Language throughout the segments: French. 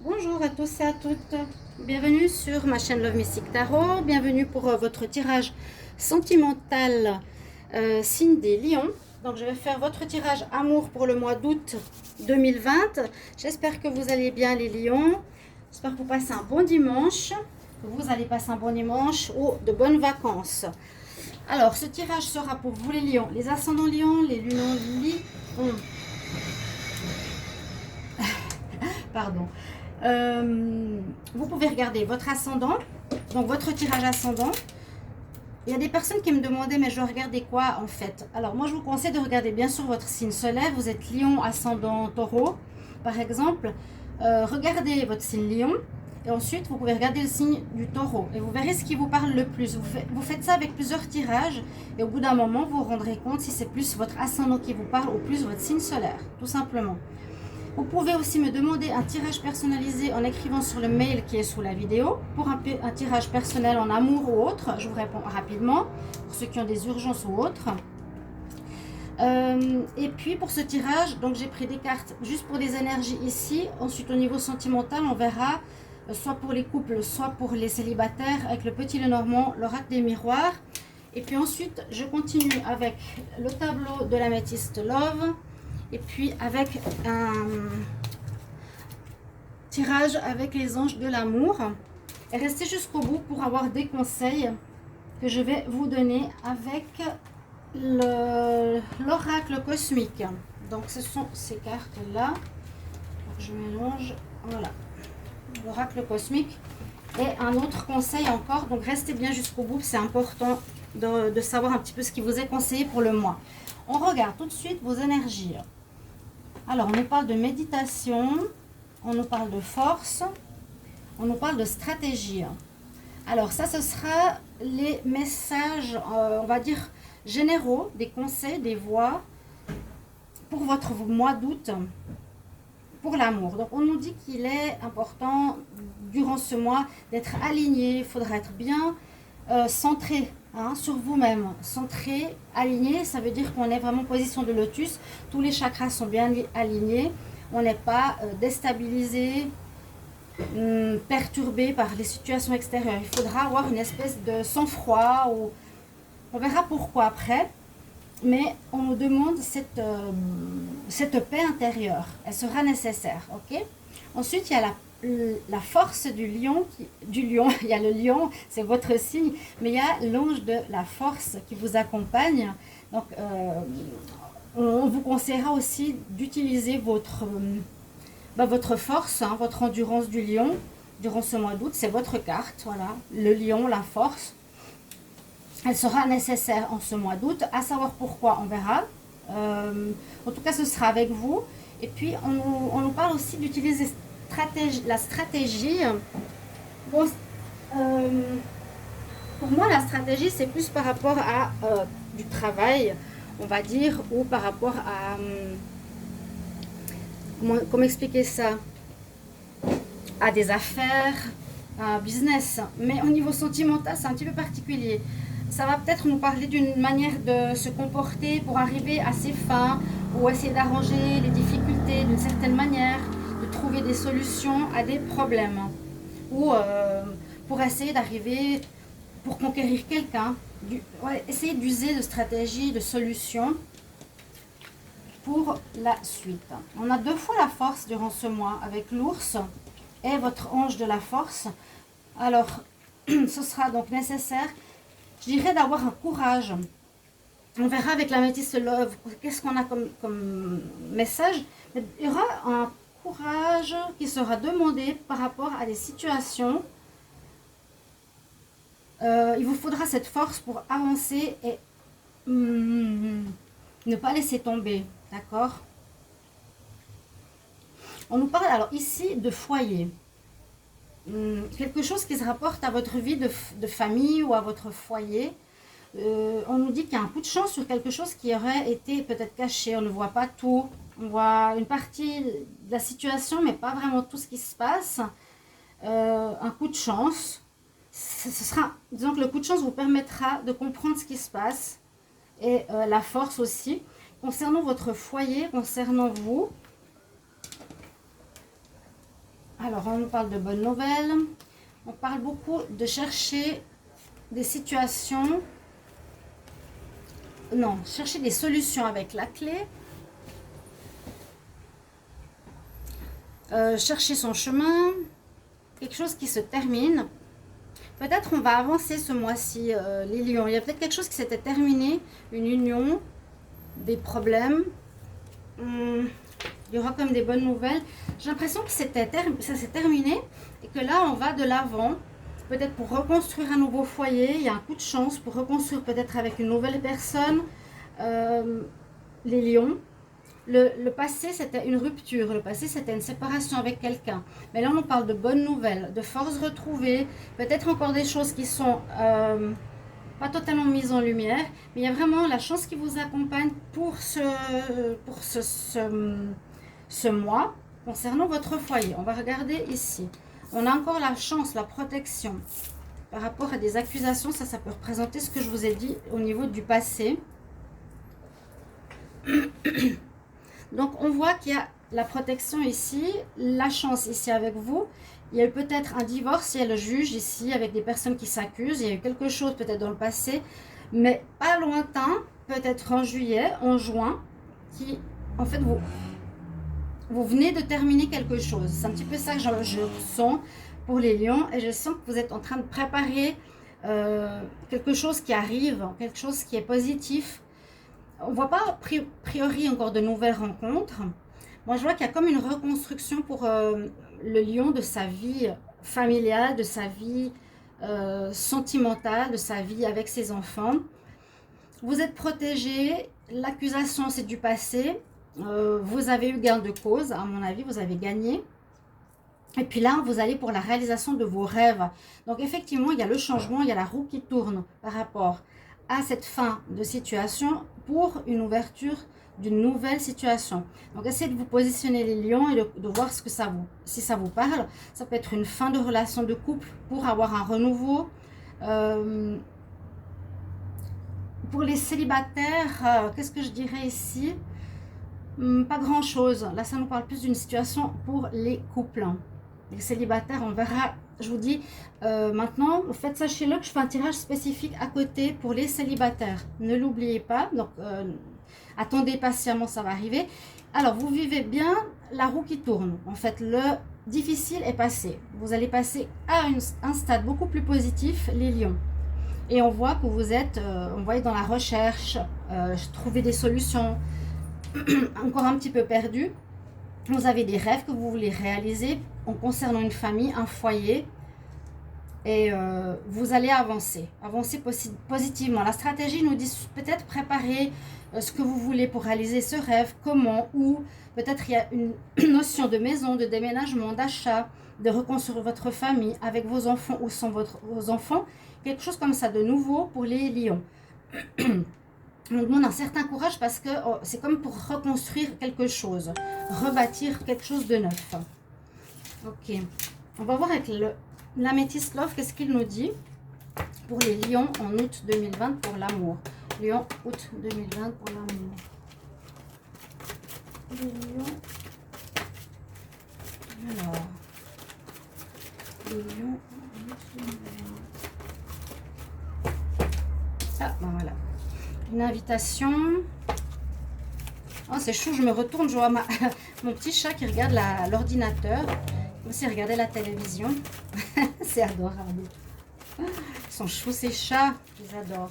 Bonjour à tous et à toutes, bienvenue sur ma chaîne Love Mystic Tarot, bienvenue pour votre tirage sentimental signe des lions. Donc je vais faire votre tirage amour pour le mois d'août 2020. J'espère que vous allez bien les lions, j'espère que vous passez un bon dimanche, que vous allez passer un bon dimanche ou de bonnes vacances. Alors ce tirage sera pour vous les lions, les ascendants lions, les lunes lions, pardon. Vous pouvez regarder votre ascendant, donc votre tirage ascendant. Il y a des personnes qui me demandaient, mais je dois regarder quoi en fait? Alors moi je vous conseille de regarder bien sûr votre signe solaire. Vous êtes lion, ascendant, taureau par exemple. Regardez votre signe lion et ensuite vous pouvez regarder le signe du taureau et vous verrez ce qui vous parle le plus. Vous faites ça avec plusieurs tirages et au bout d'un moment vous vous rendrez compte si c'est plus votre ascendant qui vous parle ou plus votre signe solaire, tout simplement. Vous pouvez aussi me demander un tirage personnalisé en écrivant sur le mail qui est sous la vidéo. Pour un tirage personnel en amour ou autre, je vous réponds rapidement, pour ceux qui ont des urgences ou autres. Et puis pour ce tirage, donc j'ai pris des cartes juste pour des énergies ici. Ensuite au niveau sentimental, on verra soit pour les couples, soit pour les célibataires avec le petit Lenormand, l'oracle des miroirs. Et puis ensuite, je continue avec le tableau de l'améthyste Love. Et puis avec un tirage avec les anges de l'amour. Et restez jusqu'au bout pour avoir des conseils que je vais vous donner avec l'oracle cosmique. Donc ce sont ces cartes-là. Je mélange, voilà, l'oracle cosmique. Et un autre conseil encore, donc restez bien jusqu'au bout, c'est important de savoir un petit peu ce qui vous est conseillé pour le mois. On regarde tout de suite vos énergies. Alors, on nous parle de méditation, on nous parle de force, on nous parle de stratégie. Alors, ça, ce sera les messages, on va dire, généraux, des conseils, des voix pour votre mois d'août, pour l'amour. Donc, on nous dit qu'il est important, durant ce mois, d'être aligné. Il faudra être bien centré sur vous-même. Centré, aligné, ça veut dire qu'on est vraiment en position de lotus. Tous les chakras sont bien alignés. On n'est pas déstabilisé, perturbé par les situations extérieures. Il faudra avoir une espèce de sang-froid. On verra pourquoi après. Mais on nous demande cette paix intérieure. Elle sera nécessaire. Ok. Ensuite, il y a la force du lion, il y a le lion, c'est votre signe, mais il y a l'ange de la force qui vous accompagne. Donc, on vous conseillera aussi d'utiliser votre force, votre endurance du lion durant ce mois d'août. C'est votre carte, voilà, le lion, la force. Elle sera nécessaire en ce mois d'août. À savoir pourquoi, on verra. En tout cas, ce sera avec vous. Et puis, on nous parle aussi d'utiliser la stratégie. Bon, pour moi, la stratégie, c'est plus par rapport à du travail, on va dire, ou par rapport à... comment expliquer ça? À des affaires, à un business. Mais au niveau sentimental, c'est un petit peu particulier. Ça va peut-être nous parler d'une manière de se comporter pour arriver à ses fins ou essayer d'arranger les difficultés d'une certaine manière, de trouver des solutions à des problèmes ou pour essayer d'arriver, pour conquérir quelqu'un, essayer d'user de stratégies, de solutions pour la suite. On a 2 fois la force durant ce mois avec l'ours et votre ange de la force. Alors, ce sera donc nécessaire, je dirais, d'avoir un courage. On verra avec la métisse Love qu'est-ce qu'on a comme message. Il y aura un courage qui sera demandé par rapport à des situations. Il vous faudra cette force pour avancer et ne pas laisser tomber, d'accord? On nous parle alors ici de foyer. Quelque chose qui se rapporte à votre vie de famille ou à votre foyer. On nous dit qu'il y a un coup de chance sur quelque chose qui aurait été peut-être caché. On ne voit pas tout. On voit une partie de la situation, mais pas vraiment tout ce qui se passe. Un coup de chance. Disons que le coup de chance vous permettra de comprendre ce qui se passe. Et la force aussi. Concernant votre foyer, concernant vous. Alors, on nous parle de bonnes nouvelles. On parle beaucoup de chercher des situations. Non, chercher des solutions avec la clé. Chercher son chemin. Quelque chose qui se termine. Peut-être on va avancer ce mois-ci, les lions. Il y a peut-être quelque chose qui s'était terminé. Une union, des problèmes. Il y aura comme des bonnes nouvelles. J'ai l'impression que ça s'est terminé et que là, on va de l'avant. Peut-être pour reconstruire un nouveau foyer. Il y a un coup de chance pour reconstruire peut-être avec une nouvelle personne. Les lions. Le passé, c'était une rupture. Le passé, c'était une séparation avec quelqu'un. Mais là, on parle de bonnes nouvelles, de forces retrouvées. Peut-être encore des choses qui sont pas totalement mises en lumière. Mais il y a vraiment la chance qui vous accompagne pour ce mois concernant votre foyer. On va regarder ici. On a encore la chance, la protection. Par rapport à des accusations, ça peut représenter ce que je vous ai dit au niveau du passé. Donc, on voit qu'il y a la protection ici, la chance ici avec vous. Il y a eu peut-être un divorce, il y a le juge ici avec des personnes qui s'accusent. Il y a eu quelque chose peut-être dans le passé, mais pas lointain, peut-être en juillet, en juin, qui, en fait, vous venez de terminer quelque chose. C'est un petit peu ça que je sens pour les lions. Et je sens que vous êtes en train de préparer quelque chose qui arrive, quelque chose qui est positif. On ne voit pas a priori encore de nouvelles rencontres. Moi, je vois qu'il y a comme une reconstruction pour le lion de sa vie familiale, de sa vie sentimentale, de sa vie avec ses enfants. Vous êtes protégé. L'accusation, c'est du passé. Vous avez eu gain de cause, à mon avis, vous avez gagné. Et puis là, vous allez pour la réalisation de vos rêves. Donc, effectivement, il y a le changement, il y a la roue qui tourne par rapport à cette fin de situation pour une ouverture d'une nouvelle situation. Donc, essayez de vous positionner les lions et de voir si ça vous parle. Ça peut être une fin de relation de couple pour avoir un renouveau. Pour les célibataires, qu'est-ce que je dirais ici? Pas grand-chose. Là, ça nous parle plus d'une situation pour les couples. Les célibataires, on verra. Je vous dis, maintenant, en fait, sachez-le que je fais un tirage spécifique à côté pour les célibataires. Ne l'oubliez pas. Donc, attendez patiemment, ça va arriver. Alors, vous vivez bien la roue qui tourne. En fait, le difficile est passé. Vous allez passer à un stade beaucoup plus positif, les lions. Et on voit que vous êtes, on voit dans la recherche, trouver des solutions, encore un petit peu perdu. Vous avez des rêves que vous voulez réaliser en concernant une famille, un foyer. Et vous allez avancer positivement. La stratégie nous dit peut-être préparer ce que vous voulez pour réaliser ce rêve, comment, où. Peut-être il y a une notion de maison, de déménagement, d'achat, de reconstruire votre famille avec vos enfants ou sans vos enfants. Quelque chose comme ça de nouveau pour les lions. On demande un certain courage parce que c'est comme pour reconstruire quelque chose, rebâtir quelque chose de neuf. Ok, on va voir avec l'améthyste love, qu'est-ce qu'il nous dit pour les lions en août 2020 pour l'amour. Lion, août 2020 pour l'amour. Les lions. Alors, les lions en août 2020. Ah, ben voilà. Une invitation. Oh, c'est chou, je me retourne, je vois mon petit chat qui regarde l'ordinateur. Comme s'il regardait la télévision. C'est adorable. Ils sont choux ces chats, je les adore.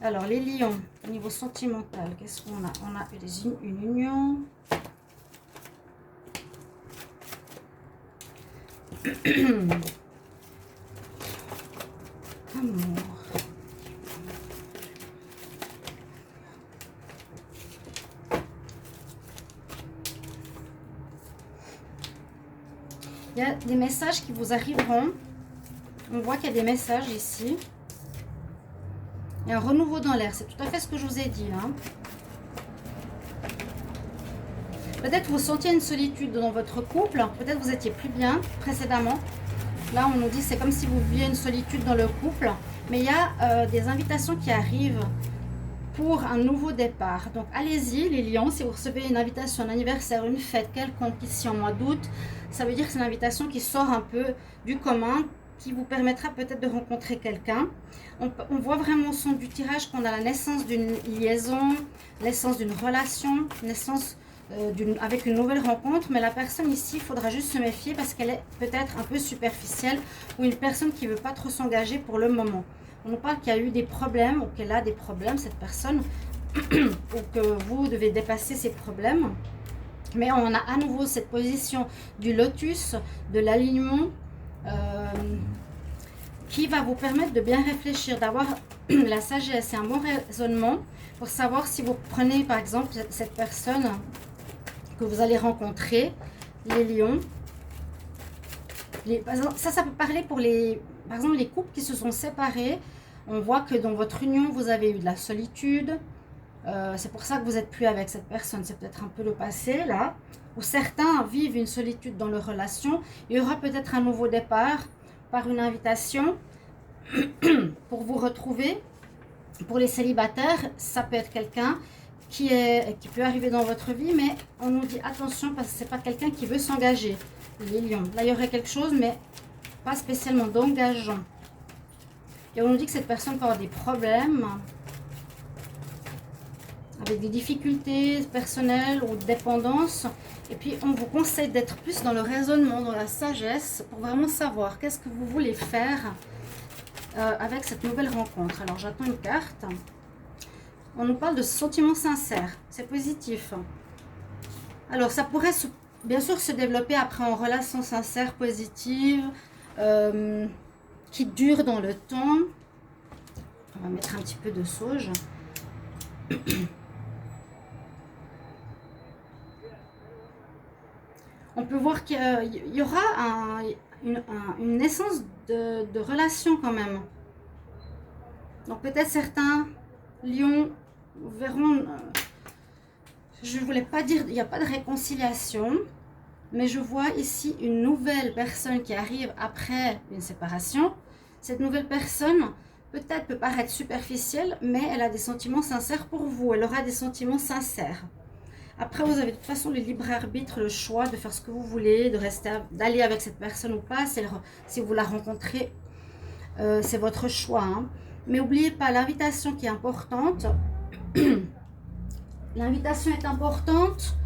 Alors, les lions, au niveau sentimental, qu'est-ce qu'on a? On a une union. Amour. Il y a des messages qui vous arriveront. On voit qu'il y a des messages ici. Il y a un renouveau dans l'air. C'est tout à fait ce que je vous ai dit. Hein. Peut-être vous sentiez une solitude dans votre couple. Peut-être vous étiez plus bien précédemment. Là, on nous dit c'est comme si vous viviez une solitude dans le couple. Mais il y a des invitations qui arrivent pour un nouveau départ. Donc allez-y les lions, si vous recevez une invitation, un anniversaire, une fête quelconque ici en mois d'août, ça veut dire que c'est une invitation qui sort un peu du commun, qui vous permettra peut-être de rencontrer quelqu'un. On voit vraiment au son du tirage qu'on a la naissance d'une liaison, naissance d'une relation, naissance avec une nouvelle rencontre, mais la personne ici, il faudra juste se méfier parce qu'elle est peut-être un peu superficielle ou une personne qui ne veut pas trop s'engager pour le moment. On nous parle qu'il y a eu des problèmes ou qu'elle a des problèmes, cette personne, ou que vous devez dépasser ces problèmes. Mais on a à nouveau cette position du lotus, de l'alignement, qui va vous permettre de bien réfléchir, d'avoir la sagesse et un bon raisonnement pour savoir si vous prenez par exemple cette personne que vous allez rencontrer, les lions. Ça peut parler pour par exemple les couples qui se sont séparés. On voit que dans votre union, vous avez eu de la solitude. C'est pour ça que vous n'êtes plus avec cette personne. C'est peut-être un peu le passé, là. Ou certains vivent une solitude dans leur relation. Il y aura peut-être un nouveau départ par une invitation pour vous retrouver. Pour les célibataires, ça peut être quelqu'un qui peut arriver dans votre vie, mais on nous dit attention parce que ce n'est pas quelqu'un qui veut s'engager. Les lions. Là, il y aurait quelque chose, mais pas spécialement d'engageant. Et on nous dit que cette personne peut avoir des problèmes avec des difficultés personnelles ou de dépendance. Et puis, on vous conseille d'être plus dans le raisonnement, dans la sagesse, pour vraiment savoir qu'est-ce que vous voulez faire avec cette nouvelle rencontre. Alors, j'attends une carte. On nous parle de sentiments sincères. C'est positif. Alors, ça pourrait bien sûr se développer après en relation sincère, positive, qui dure dans le temps. On va mettre un petit peu de sauge. On peut voir qu'il y aura une naissance de relation quand même. Donc peut-être certains lions verront, je ne voulais pas dire, il n'y a pas de réconciliation, mais je vois ici une nouvelle personne qui arrive après une séparation. Cette nouvelle personne peut-être peut paraître superficielle, mais elle a des sentiments sincères pour vous. Elle aura des sentiments sincères. Après, vous avez de toute façon le libre arbitre, le choix de faire ce que vous voulez, de rester, d'aller avec cette personne ou pas. Si vous la rencontrez, c'est votre choix. Hein. Mais n'oubliez pas l'invitation qui est importante. L'invitation est importante,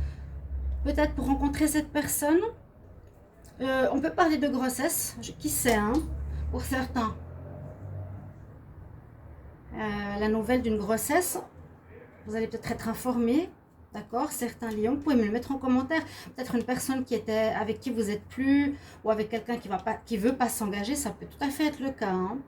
peut-être pour rencontrer cette personne. On peut parler de grossesse, qui sait, hein, pour certains. La nouvelle d'une grossesse, vous allez peut-être être informé, d'accord, certains lions, vous pouvez me le mettre en commentaire, peut-être une personne avec qui vous n'êtes plus, ou avec quelqu'un qui veut pas s'engager, ça peut tout à fait être le cas. Hein.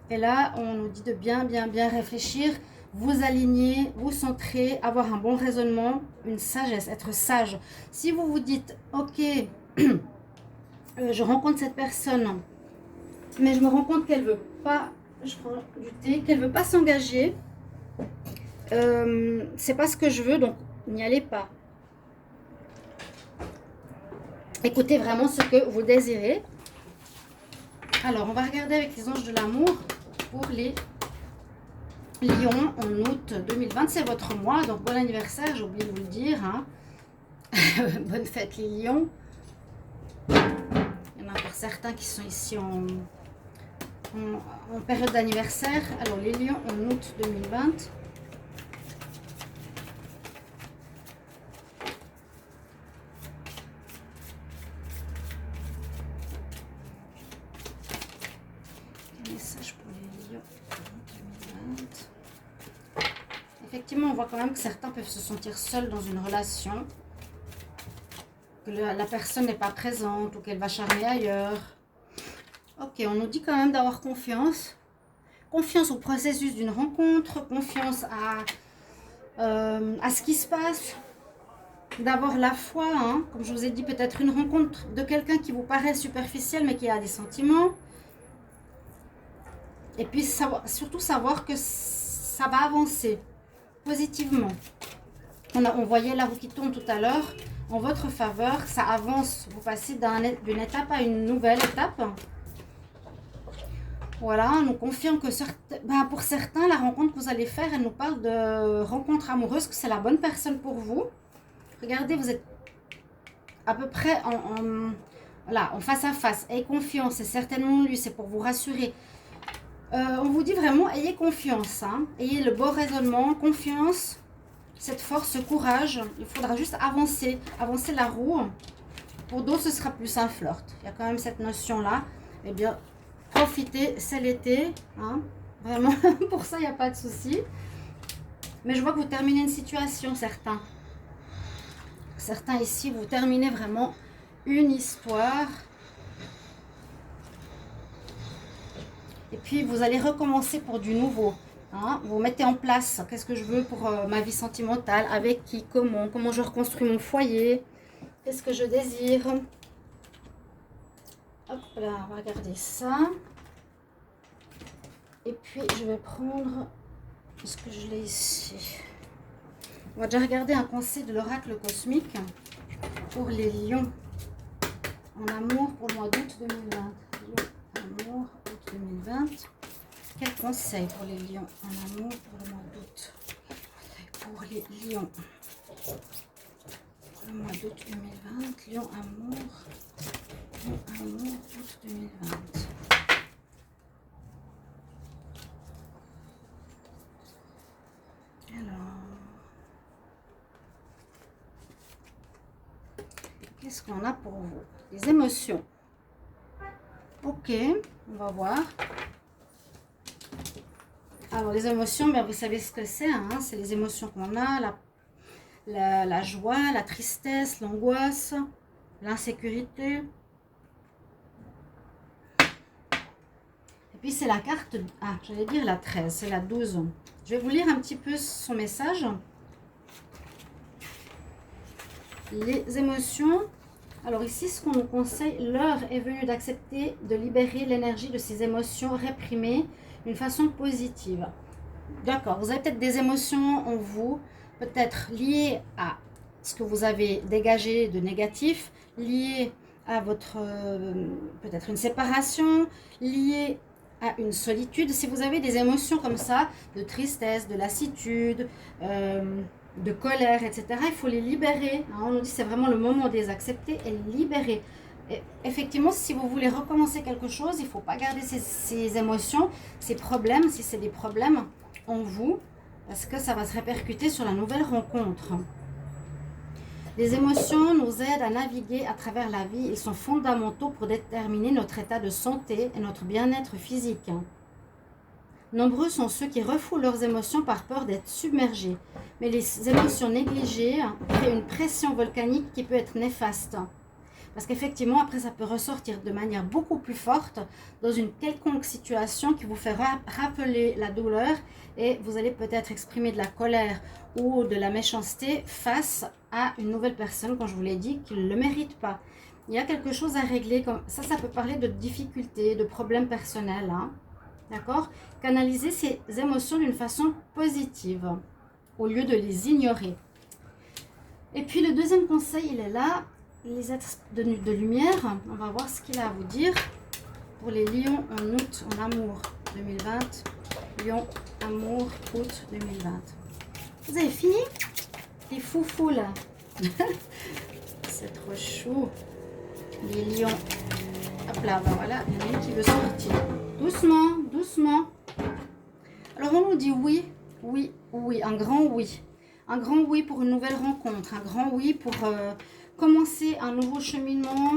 Et là, on nous dit de bien réfléchir, vous aligner, vous centrer, avoir un bon raisonnement, une sagesse, être sage. Si vous vous dites, ok, je rencontre cette personne, mais je me rends compte qu'elle veut pas, je prends du thé, qu'elle veut pas s'engager, c'est pas ce que je veux, donc n'y allez pas. Écoutez vraiment ce que vous désirez. Alors, on va regarder avec les anges de l'amour pour les lions en août 2020. C'est votre mois, donc bon anniversaire, j'ai oublié de vous le dire. Hein. Bonne fête les lions. Il y en a encore certains qui sont ici en période d'anniversaire. Alors, les lions en août 2020. Message pour les lions en 2020. Effectivement, on voit quand même que certains peuvent se sentir seuls dans une relation, que la personne n'est pas présente ou qu'elle va charmer ailleurs. Ok, on nous dit quand même d'avoir confiance. Confiance au processus d'une rencontre, confiance à ce qui se passe, d'avoir la foi, hein. Comme je vous ai dit, peut-être une rencontre de quelqu'un qui vous paraît superficiel mais qui a des sentiments. Et puis surtout savoir que ça va avancer positivement. On voyait la roue qui tourne tout à l'heure. En votre faveur, ça avance. Vous passez d'une étape à une nouvelle étape. Voilà, on nous confirme que pour certains, la rencontre que vous allez faire, elle nous parle de rencontre amoureuse, que c'est la bonne personne pour vous. Regardez, vous êtes à peu près voilà, en face à face. Ayez confiance, c'est certainement lui, c'est pour vous rassurer. On vous dit vraiment, ayez confiance, hein. Ayez le beau raisonnement, confiance, cette force, ce courage. Il faudra juste avancer la roue. Pour d'autres, ce sera plus un flirt. Il y a quand même cette notion-là. Eh bien, profitez, c'est l'été, hein. Vraiment, pour ça, il n'y a pas de souci. Mais je vois que vous terminez une situation, certains. Certains ici, vous terminez vraiment une histoire. Et puis, vous allez recommencer pour du nouveau. Hein. Vous mettez en place, qu'est-ce que je veux pour ma vie sentimentale, avec qui, comment je reconstruis mon foyer, qu'est-ce que je désire. Hop là, on va regarder ça. Et puis, je vais prendre, est-ce que je l'ai ici? On va déjà regarder un conseil de l'oracle cosmique pour les lions en amour pour le mois d'août 2020. Lion, amour, août 2020. Quel conseil pour les lions en amour pour le mois d'août? Pour les lions. Le mois d'août 2020. Lion, amour. Lion, amour, août 2020. Qu'est-ce qu'on a pour vous? Les émotions. Ok, on va voir. Alors, les émotions, ben, vous savez ce que c'est. Hein, c'est les émotions qu'on a. La joie, la tristesse, l'angoisse, l'insécurité. Et puis, c'est la carte... Ah, j'allais dire la 13, c'est la 12. Je vais vous lire un petit peu son message. Les émotions... Alors ici, ce qu'on nous conseille, l'heure est venue d'accepter de libérer l'énergie de ces émotions réprimées d'une façon positive. D'accord, vous avez peut-être des émotions en vous, peut-être liées à ce que vous avez dégagé de négatif, liées à votre, peut-être une séparation, liées à une solitude. Si vous avez des émotions comme ça, de tristesse, de lassitude, de colère, etc. Il faut les libérer. On nous dit c'est vraiment le moment de les accepter et les libérer. Et effectivement, si vous voulez recommencer quelque chose, il ne faut pas garder ces émotions, ces problèmes, si c'est des problèmes en vous, parce que ça va se répercuter sur la nouvelle rencontre. Les émotions nous aident à naviguer à travers la vie. Ils sont fondamentaux pour déterminer notre état de santé et notre bien-être physique. Nombreux sont ceux qui refoulent leurs émotions par peur d'être submergés. Mais les émotions négligées créent une pression volcanique qui peut être néfaste. Parce qu'effectivement, après, ça peut ressortir de manière beaucoup plus forte dans une quelconque situation qui vous fait rappeler la douleur et vous allez peut-être exprimer de la colère ou de la méchanceté face à une nouvelle personne, quand je vous l'ai dit, qui ne le mérite pas. Il y a quelque chose à régler. Ça peut parler de difficultés, de problèmes personnels. Hein. D'accord? Canaliser ces émotions d'une façon positive au lieu de les ignorer. Et puis le deuxième conseil, il est là. Les êtres de lumière, on va voir ce qu'il a à vous dire pour les lions en août, en amour 2020. Lion, amour, août 2020. Vous avez fini? Les foufous là. C'est trop chou. Les lions. Hop là, ben voilà, il y en a une qui veut sortir. Doucement, doucement. Alors on nous dit oui, oui, oui, un grand oui. Un grand oui pour une nouvelle rencontre, un grand oui pour commencer un nouveau cheminement,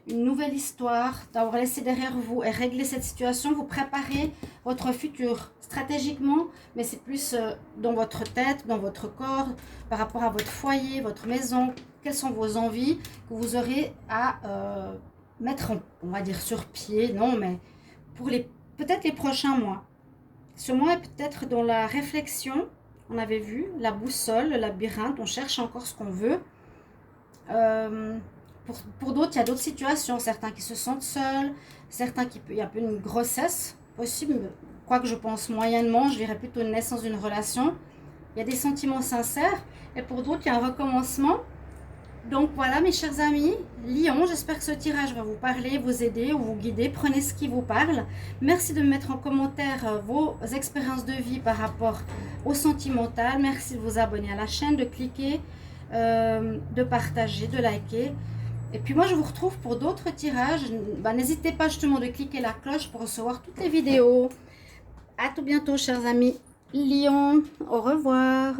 une nouvelle histoire, d'avoir laissé derrière vous et régler cette situation, vous préparez votre futur stratégiquement, mais c'est plus dans votre tête, dans votre corps, par rapport à votre foyer, votre maison, quelles sont vos envies que vous aurez à mettre, on va dire sur pied, non, mais pour peut-être les prochains mois. Ce mois est peut-être dans la réflexion, on avait vu, la boussole, le labyrinthe, on cherche encore ce qu'on veut. Pour d'autres, il y a d'autres situations, certains qui se sentent seuls, certains il y a un peu une grossesse possible, quoique je pense moyennement, je dirais plutôt une naissance d'une relation. Il y a des sentiments sincères, et pour d'autres, il y a un recommencement Donc voilà mes chers amis, Lion, j'espère que ce tirage va vous parler, vous aider ou vous guider. Prenez ce qui vous parle. Merci de me mettre en commentaire vos expériences de vie par rapport au sentimental. Merci de vous abonner à la chaîne, de cliquer, de partager, de liker. Et puis moi je vous retrouve pour d'autres tirages. N'hésitez pas justement de cliquer la cloche pour recevoir toutes les vidéos. À tout bientôt chers amis. Lion, au revoir.